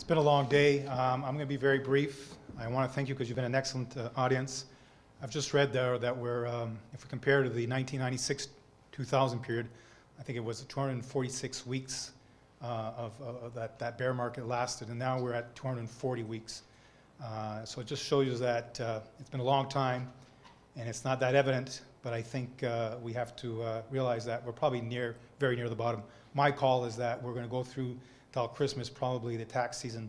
It's been a long day. I'm going to be very brief. I want to thank you because you've been an excellent audience. I've just read there that we're, if we compare to the 1996-2000 period, I think it was 246 weeks of that bear market lasted, and now we're at 240 weeks. So it just shows you that it's been a long time, and it's not that evident, but I think we have to realize that we're probably very near the bottom. My call is that we're going to go through till Christmas, probably the tax season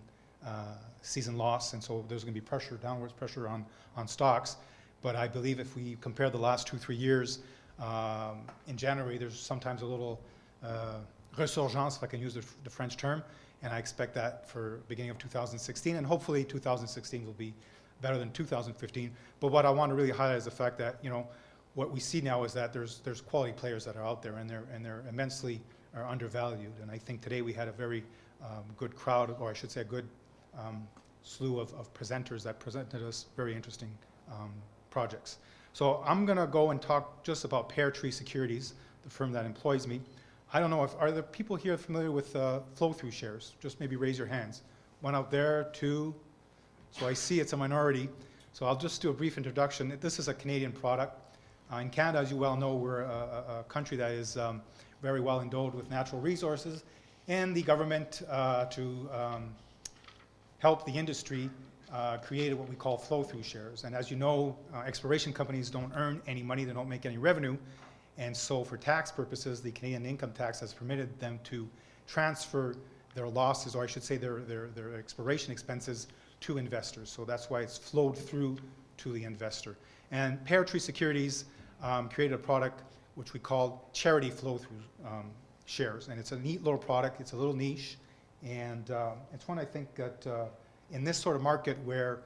loss, and so there's going to be pressure, downwards pressure on stocks. But I believe if we compare the last 2-3 years, in January there's sometimes a little resurgence, if I can use the French term, and I expect that for beginning of 2016, and hopefully 2016 will be better than 2015. But what I want to really highlight is the fact that, you know, what we see now is that there's quality players that are out there, and they're immensely are undervalued. And I think today we had a very good crowd, or I should say a good slew of presenters that presented us very interesting projects. So I'm going to go and talk just about Peartree Securities, the firm that employs me. I don't know if, are there people here familiar with flow-through shares? Just maybe raise your hands. One out there, two. So I see it's a minority. So I'll just do a brief introduction. This is a Canadian product. In Canada, as you well know, we're a country that is very well endowed with natural resources, and the government, to help the industry, created what we call flow-through shares. And as you know, exploration companies don't earn any money, they don't make any revenue, and so for tax purposes, the Canadian income tax has permitted them to transfer their losses, or I should say their exploration expenses, to investors. So that's why it's flowed through to the investor. And Peartree Securities created a product which we call charity flow-through shares. And it's a neat little product. It's a little niche. And it's one I think that in this sort of market where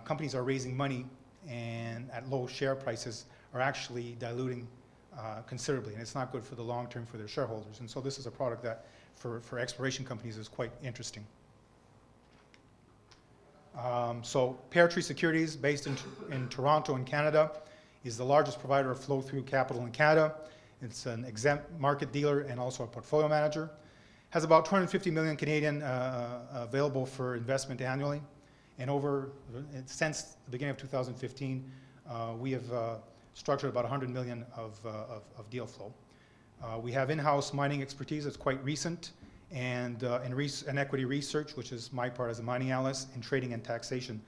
companies are raising money and at low share prices are actually diluting considerably. And it's not good for the long term for their shareholders. And so this is a product that for exploration companies is quite interesting. So Peartree Securities, based in Toronto in Canada, is the largest provider of flow-through capital in Canada. It's an exempt market dealer and also a portfolio manager. Has about 250 million Canadian available for investment annually. And since the beginning of 2015, we have structured about 100 million of deal flow. We have in-house mining expertise that's quite recent, and equity research, which is my part as a mining analyst, and trading and taxation.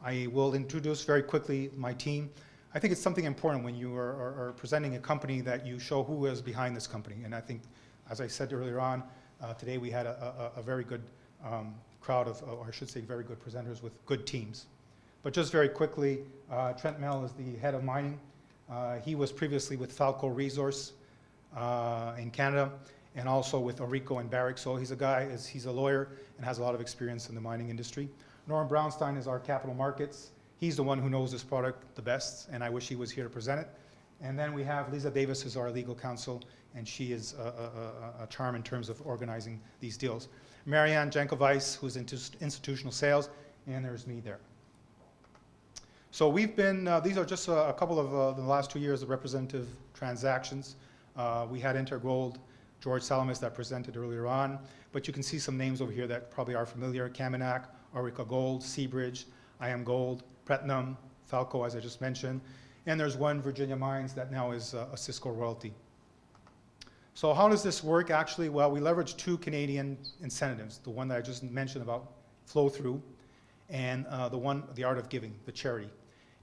I will introduce very quickly my team. I think it's something important when you are presenting a company that you show who is behind this company. And I think, as I said earlier on, today we had a very good crowd of, or I should say very good presenters with good teams. But just very quickly, Trent Mell is the head of mining. He was previously with Falco Resource in Canada, and also with Orico and Barrick. So he's a lawyer and has a lot of experience in the mining industry. Norm Brownstein is our capital markets. He's the one who knows this product the best, and I wish he was here to present it. And then we have Lisa Davis, who's our legal counsel, and she is a charm in terms of organizing these deals. Marianne Jankovic, who's into institutional sales, and there's me there. So we've been, these are just a couple of the last 2 years of representative transactions. We had Intergold, George Salamis that presented earlier on, but you can see some names over here that probably are familiar: Caminac, Orica Gold, Seabridge, IM Gold, Platinum, Falco, as I just mentioned, and there's one Virginia Mines that now is a Cisco royalty. So how does this work actually? Well, we leverage two Canadian incentives, the one that I just mentioned about flow through, and the art of giving, the charity.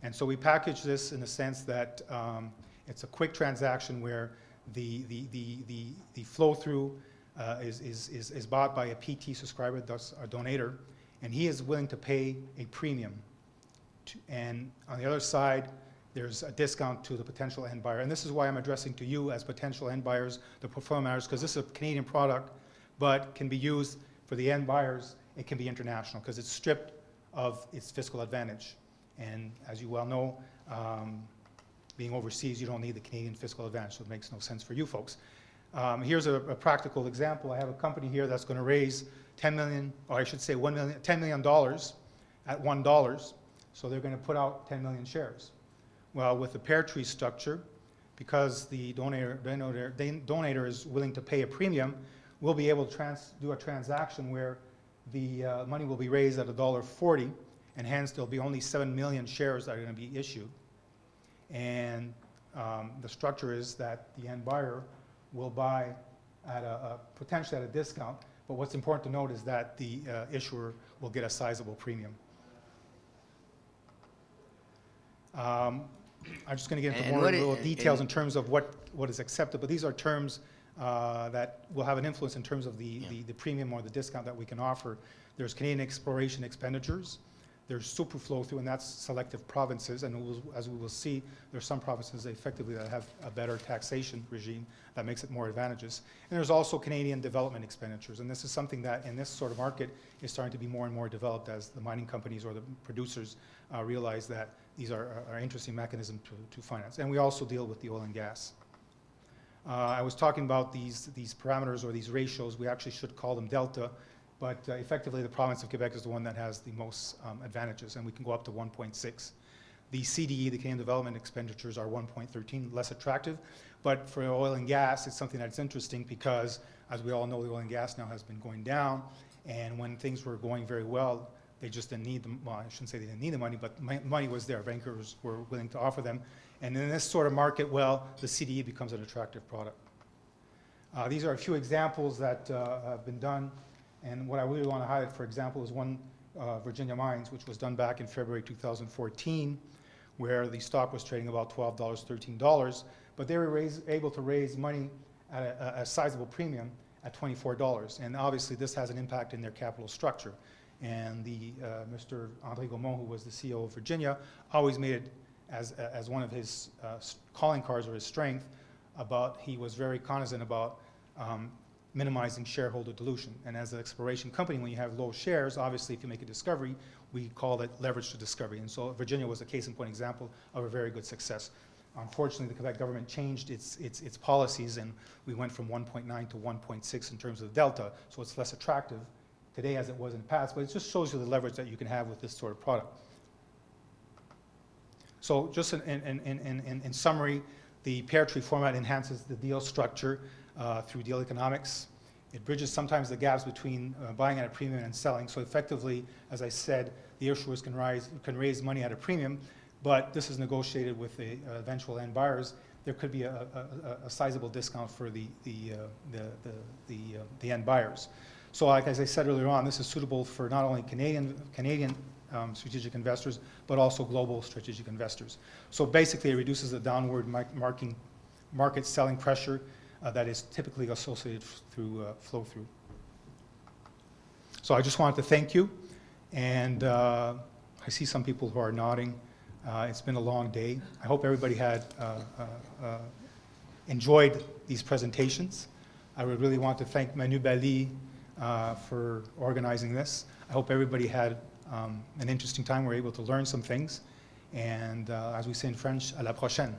And so we package this in the sense that it's a quick transaction where the flow through is bought by a PT subscriber, thus a donator, and he is willing to pay a premium. And on the other side, there's a discount to the potential end buyer. And this is why I'm addressing to you as potential end buyers, the portfolio managers, because this is a Canadian product, but can be used for the end buyers. It can be international because it's stripped of its fiscal advantage. And as you well know, being overseas, you don't need the Canadian fiscal advantage, so it makes no sense for you folks. Here's a practical example. I have a company here that's going to raise 10 million, or I should say $10 million at $1. So they're going to put out 10 million shares. Well, with the Peartree structure, because the donator is willing to pay a premium, we'll be able to do a transaction where the money will be raised at $1.40, and hence there'll be only 7 million shares that are going to be issued. And the structure is that the end buyer will buy at potentially at a discount, but what's important to note is that the issuer will get a sizable premium. I'm just going to get into more little details in terms of what is accepted, but these are terms that will have an influence in terms of the premium or the discount that we can offer. There's Canadian exploration expenditures. There's super flow through, and that's selective provinces. And as we will see, there's some provinces effectively that have a better taxation regime that makes it more advantageous. And there's also Canadian development expenditures. And this is something that in this sort of market is starting to be more and more developed as the mining companies or the producers realize that these are interesting mechanisms to finance. And we also deal with the oil and gas. I was talking about these parameters or these ratios. We actually should call them delta. But effectively, the province of Quebec is the one that has the most advantages, and we can go up to 1.6. The CDE, the Canadian Development Expenditures, are 1.13, less attractive. But for oil and gas, it's something that's interesting because, as we all know, the oil and gas now has been going down. And when things were going very well, they just didn't need them. Well, I shouldn't say they didn't need the money, but money was there. Bankers were willing to offer them. And in this sort of market, well, the CDE becomes an attractive product. These are a few examples that have been done. And what I really want to highlight, for example, is one Virginia Mines, which was done back in February 2014, where the stock was trading about $12, $13, but they were able to raise money at a sizable premium at $24. And obviously, this has an impact in their capital structure. And Mr. André Gaumont, who was the CEO of Virginia, always made it as one of his calling cards or his strength about he was very cognizant about minimizing shareholder dilution. And as an exploration company, when you have low shares, obviously if you make a discovery, we call it leverage to discovery. And so Virginia was a case in point example of a very good success. Unfortunately, the Quebec government changed its policies, and we went from 1.9 to 1.6 in terms of delta, so it's less attractive today as it was in the past, but it just shows you the leverage that you can have with this sort of product. So just in summary, the Peartree format enhances the deal structure through deal economics. It bridges sometimes the gaps between buying at a premium and selling. So effectively, as I said, the issuers can raise money at a premium, but this is negotiated with the eventual end buyers. There could be a sizable discount for the end buyers. So like as I said earlier on, this is suitable for not only Canadian strategic investors, but also global strategic investors. So basically, it reduces the downward market selling pressure that is typically associated through flow-through. So I just wanted to thank you, and I see some people who are nodding. It's been a long day. I hope everybody had enjoyed these presentations. I would really want to thank Manu Bali for organizing this. I hope everybody had an interesting time. We're able to learn some things. And as we say in French, à la prochaine.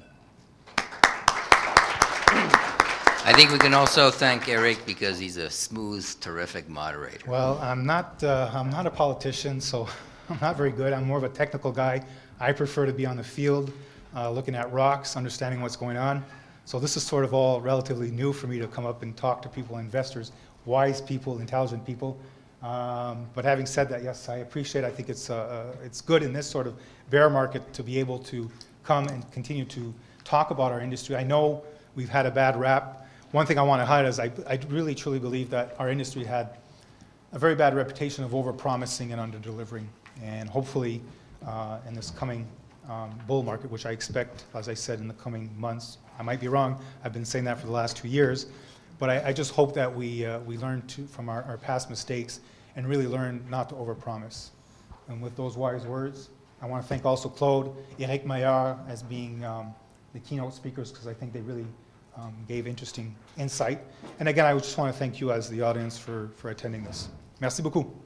I think we can also thank Eric because he's a smooth, terrific moderator. Well, I'm not a politician, so I'm not very good. I'm more of a technical guy. I prefer to be on the field, looking at rocks, understanding what's going on. So this is sort of all relatively new for me to come up and talk to people, investors, wise people, intelligent people. But having said that, yes, I appreciate. I think it's good in this sort of bear market to be able to come and continue to talk about our industry. I know we've had a bad rap. One thing I want to highlight is I really truly believe that our industry had a very bad reputation of overpromising and under-delivering. And hopefully in this coming bull market, which I expect, as I said, in the coming months, I might be wrong. I've been saying that for the last 2 years. But I just hope that we learn from our past mistakes and really learn not to overpromise. And with those wise words, I want to thank also Claude, Eric Maillard as being the keynote speakers, because I think they really gave interesting insight. And again, I just want to thank you as the audience for attending this. Merci beaucoup.